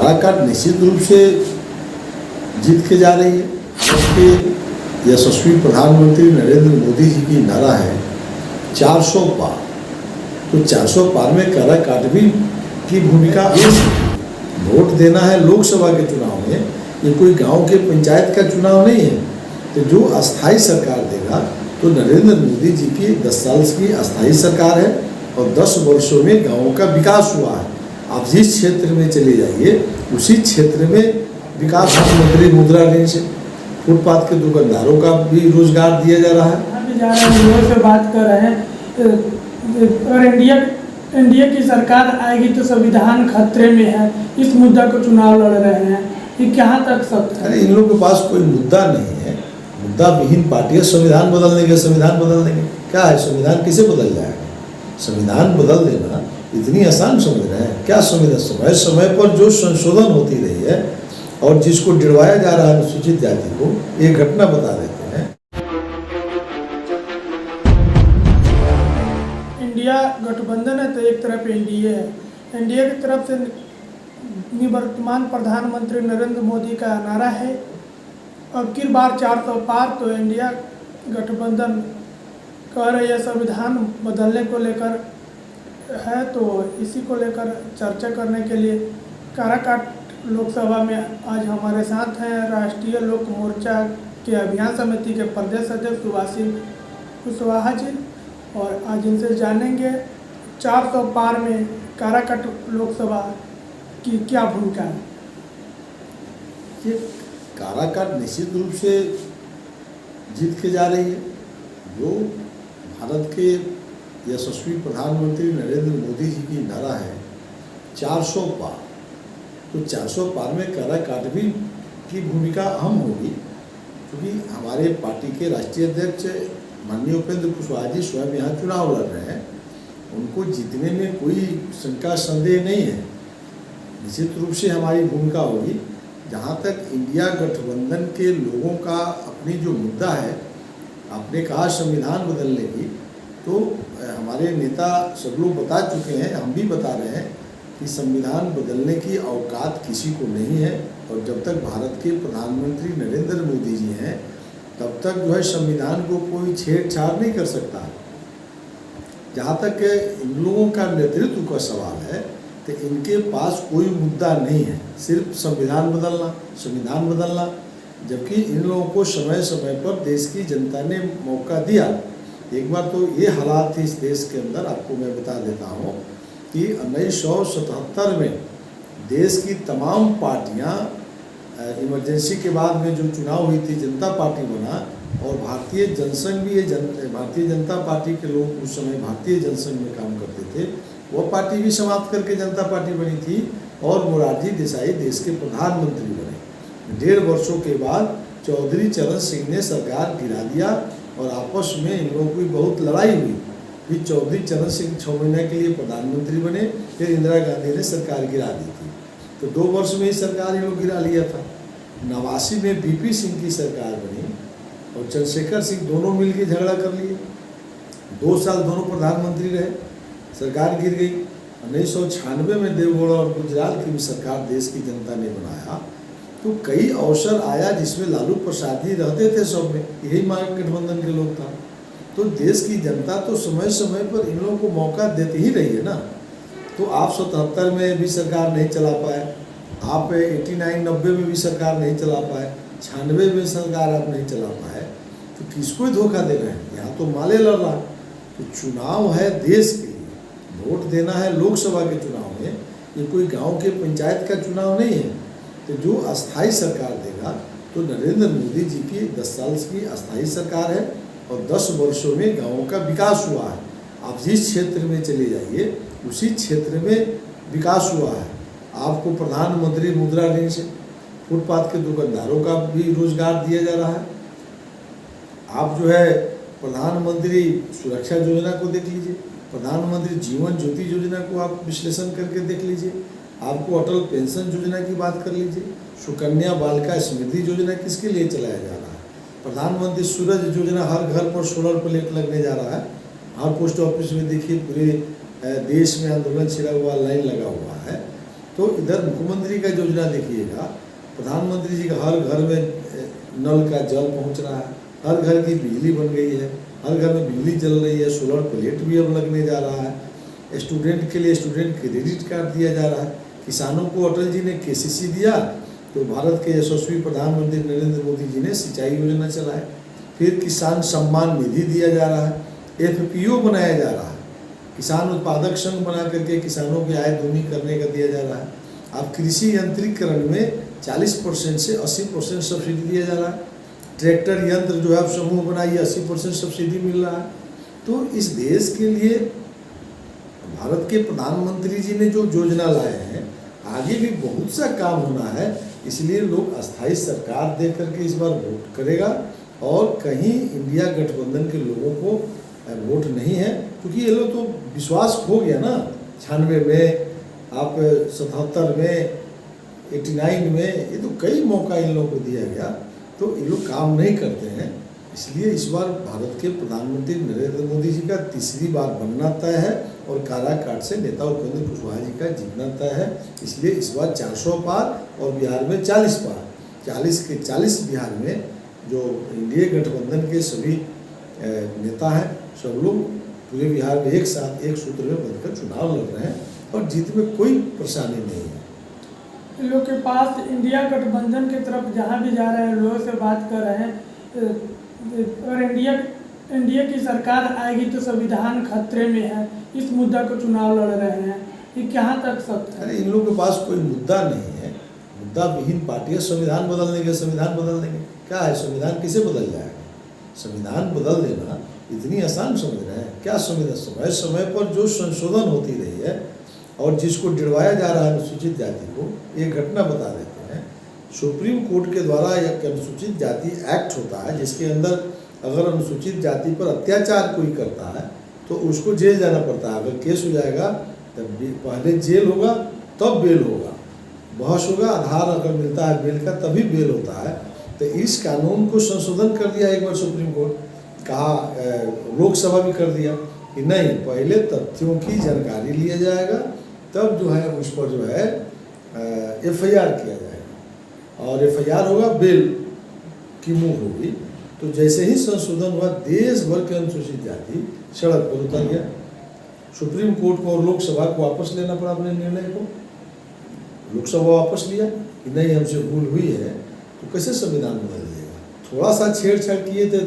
काराकाट निश्चित रूप से जीत के जा रही है। उसके यशस्वी प्रधानमंत्री नरेंद्र मोदी जी की नारा है 400 पार। तो 400 पार में काराकाट भी की भूमिका वोट देना है लोकसभा के चुनाव में, ये कोई गांव के पंचायत का चुनाव नहीं है। तो जो अस्थाई सरकार देगा तो नरेंद्र मोदी जी की 10 साल की अस्थाई सरकार है और 10 वर्षों में गाँवों का विकास हुआ है। आप जिस क्षेत्र में चले जाइए उसी क्षेत्र में विकास। प्रधानमंत्री मुद्रा ऋण से फुटपाथ के दुकानदारों का भी रोजगार दिया जा रहा है। से बात कर रहे हैं और एनडीए की सरकार आएगी तो संविधान खतरे में है, इस मुद्दा को चुनाव लड़ रहे हैं, ये कहाँ तक सत्य है? अरे इन लोगों के पास कोई मुद्दा नहीं है, मुद्दा विहीन पार्टियां संविधान बदल देंगे। संविधान बदल देंगे क्या है? संविधान किसे बदल जाएगा? संविधान बदल देना इतनी आसान समझ रहे हैं क्या? संविधान समय समय पर जो संशोधन होती रही है और जिसको गिरवाया जा रहा है अनुसूचित जाति को, एक घटना बता देते हैं। इंडिया गठबंधन है तो एक तरफ एनडीए है। एनडीए की तरफ से निवर्तमान प्रधानमंत्री नरेंद्र मोदी का नारा है अब की बार 400 पार। तो इंडिया गठबंधन कह रही है संविधान बदलने को लेकर है, तो इसी को लेकर चर्चा करने के लिए काराकाट लोकसभा में आज हमारे साथ हैं राष्ट्रीय लोक मोर्चा के अभियान समिति के प्रदेश अध्यक्ष सुभाष कुशवाहा जी, और आज इनसे जानेंगे 400 पार में काराकाट लोकसभा की क्या भूमिका है। ये काराकाट निश्चित रूप से जीत के जा रही है। जो भारत के यशस्वी प्रधानमंत्री नरेंद्र मोदी जी की नारा है 400 पार। तो 400 पार में काराकाट भी की भूमिका अहम होगी, क्योंकि हमारे पार्टी के राष्ट्रीय अध्यक्ष माननीय उपेंद्र कुशवाहा जी स्वयं यहाँ चुनाव लड़ रहे हैं। उनको जीतने में कोई शंका संदेह नहीं है। निश्चित रूप से हमारी भूमिका होगी। जहाँ तक इंडिया गठबंधन के लोगों का अपनी जो मुद्दा है, आपने कहा संविधान बदलने की, तो हमारे नेता सब लोग बता चुके हैं, हम भी बता रहे हैं कि संविधान बदलने की औकात किसी को नहीं है। और जब तक भारत के प्रधानमंत्री नरेंद्र मोदी जी हैं तब तक जो है संविधान को कोई छेड़छाड़ नहीं कर सकता। जहाँ तक इन लोगों का नेतृत्व का सवाल है तो इनके पास कोई मुद्दा नहीं है, सिर्फ संविधान बदलना। जबकि इन लोगों को समय समय पर देश की जनता ने मौका दिया। एक बार तो ये हालात थे इस देश के अंदर, आपको मैं बता देता हूँ कि 1977 में देश की तमाम पार्टियाँ इमरजेंसी के बाद में जो चुनाव हुई थी जनता पार्टी बना, और भारतीय जनसंघ भी ये भारतीय जनता पार्टी के लोग उस समय भारतीय जनसंघ में काम करते थे, वो पार्टी भी समाप्त करके जनता पार्टी बनी थी और मोरारजी देसाई देश के प्रधानमंत्री बने। 1.5 वर्षों के बाद चौधरी चरण सिंह ने सरकार गिरा दिया और आपस में इन लोगों की बहुत लड़ाई हुई। फिर चौधरी चरण सिंह 6 महीने के लिए प्रधानमंत्री बने, फिर इंदिरा गांधी ने सरकार गिरा दी थी। तो 2 वर्ष में ही सरकार इन लोग गिरा लिया था। 89 में बीपी सिंह की सरकार बनी और चंद्रशेखर सिंह दोनों मिलकर झगड़ा कर लिए। 2 साल दोनों प्रधानमंत्री रहे, सरकार गिर गई। 1996 में देवगौड़ा और गुजराल की भी सरकार देश की जनता ने बनाया। तो कई अवसर आया जिसमें लालू प्रसाद जी रहते थे, सब में यही महागठबंधन के लोग था। तो देश की जनता तो समय समय पर इन लोगों को मौका देती ही रही है ना। तो आप 77 में भी सरकार नहीं चला पाए, आप 89-90 में भी सरकार नहीं चला पाए, 96 में सरकार आप नहीं चला पाए, तो किसको धोखा दे रहे हैं? यहाँ तो माले लड़ रहा। तो चुनाव है देश के लिए, वोट देना है लोकसभा के चुनाव में, ये कोई गांव के पंचायत का चुनाव नहीं है। तो जो अस्थाई सरकार देगा तो नरेंद्र मोदी जी की 10 साल की अस्थाई सरकार है और 10 वर्षों में गाँवों का विकास हुआ है। आप जिस क्षेत्र में चले जाइए उसी क्षेत्र में विकास हुआ है। आपको प्रधानमंत्री मुद्रा ऋण से फुटपाथ के दुकानदारों का भी रोजगार दिया जा रहा है। आप जो है प्रधानमंत्री सुरक्षा योजना को देख लीजिए, प्रधानमंत्री जीवन ज्योति योजना को आप विश्लेषण करके देख लीजिए, आपको अटल पेंशन योजना की बात कर लीजिए, सुकन्या बालिका समृद्धि योजना किसके लिए चलाया जा रहा है, प्रधानमंत्री सूरज योजना हर घर पर सोलर प्लेट लगने जा रहा है। हर पोस्ट ऑफिस में देखिए पूरे देश में आंदोलन छिड़ा हुआ, लाइन लगा हुआ है। तो इधर मुख्यमंत्री का योजना देखिएगा, प्रधानमंत्री जी का हर घर में नल का जल पहुंच रहा है, हर घर की बिजली बन गई है, हर घर में बिजली जल रही है, सोलर प्लेट भी अब लगने जा रहा है, स्टूडेंट के लिए स्टूडेंट क्रेडिट कार्ड दिया जा रहा है, किसानों को अटल जी ने केसीसी दिया, तो भारत के यशस्वी प्रधानमंत्री नरेंद्र मोदी जी ने सिंचाई योजना चलाए, फिर किसान सम्मान निधि दिया जा रहा है, एफपीओ बनाया जा रहा है, किसान उत्पादक संघ बना करके किसानों की आय दूनी करने का दिया जा रहा है। अब कृषि यंत्रीकरण में 40% से 80% सब्सिडी दिया जा रहा है, ट्रैक्टर यंत्र जो है आप समूह बनाइए 80% सब्सिडी मिल रहा है। तो इस देश के लिए भारत के प्रधानमंत्री जी ने जो योजना लाए हैं, आगे भी बहुत सा काम होना है, इसलिए लोग अस्थायी सरकार दे करके इस बार वोट करेगा, और कहीं इंडिया गठबंधन के लोगों को वोट नहीं है, क्योंकि ये लोग तो विश्वास खो गया ना, 96 में, आप 77 में, 89 में, ये तो कई मौका इन लोगों को दिया गया, तो ये लोग काम नहीं करते हैं। इसलिए इस बार भारत के प्रधानमंत्री नरेंद्र मोदी जी का तीसरी बार बनना तय है, और काराकाट से नेता उपेंद्र कुशवाहा जी का जीतना तय है। इसलिए इस बार 400 पार और बिहार में 40 पार, 40 के 40 बिहार में जो इंडिया गठबंधन के सभी नेता हैं, सब लोग पूरे बिहार में एक साथ एक सूत्र में बनकर चुनाव लड़ रहे हैं, और जीत में कोई परेशानी नहीं है। इन लोग के पास इंडिया गठबंधन की तरफ जहाँ भी जा रहे हैं, लोगों से बात कर रहे हैं, और इंडिया की सरकार आएगी तो संविधान खतरे में है, इस मुद्दा को चुनाव लड़ रहे हैं, ये कहाँ तक सत्य है? अरे इन लोगों के पास कोई मुद्दा नहीं है, मुद्दा विहीन पार्टियां संविधान बदल देंगे, संविधान बदल देंगे, क्या है संविधान किसे बदल जाएगा? संविधान बदल देना इतनी आसान समझ रहे हैं क्या? संविधान समय समय पर जो संशोधन होती रही है, और जिसको डिड़वाया जा रहा है अनुसूचित जाति को, एक घटना बता देते हैं। सुप्रीम कोर्ट के द्वारा एक अनुसूचित जाति एक्ट होता है, जिसके अंदर अगर अनुसूचित जाति पर अत्याचार कोई करता है तो उसको जेल जाना पड़ता है। अगर केस हो जाएगा तब पहले जेल होगा, तब बेल होगा, बहस होगा, आधार अगर मिलता है बेल का तभी बेल होता है। तो इस कानून को संशोधन कर दिया एक बार सुप्रीम कोर्ट, कहा लोकसभा भी कर दिया कि नहीं, पहले तथ्यों की जानकारी लिया जाएगा, तब जो है उस पर जो है एफआईआर किया जाएगा, और एफआईआर होगा, बेल की मूव होगी। तो जैसे ही संशोधन हुआ, देश भर के अनुसूचित जाति सड़क पर उतर गया। सुप्रीम कोर्ट को और लोकसभा को वापस लेना पड़ा अपने निर्णय को। लोकसभा वापस लिया कि नहीं, हमसे भूल हुई है, तो कैसे संविधान बदल देगा? थोड़ा सा छेड़छाड़ किए थे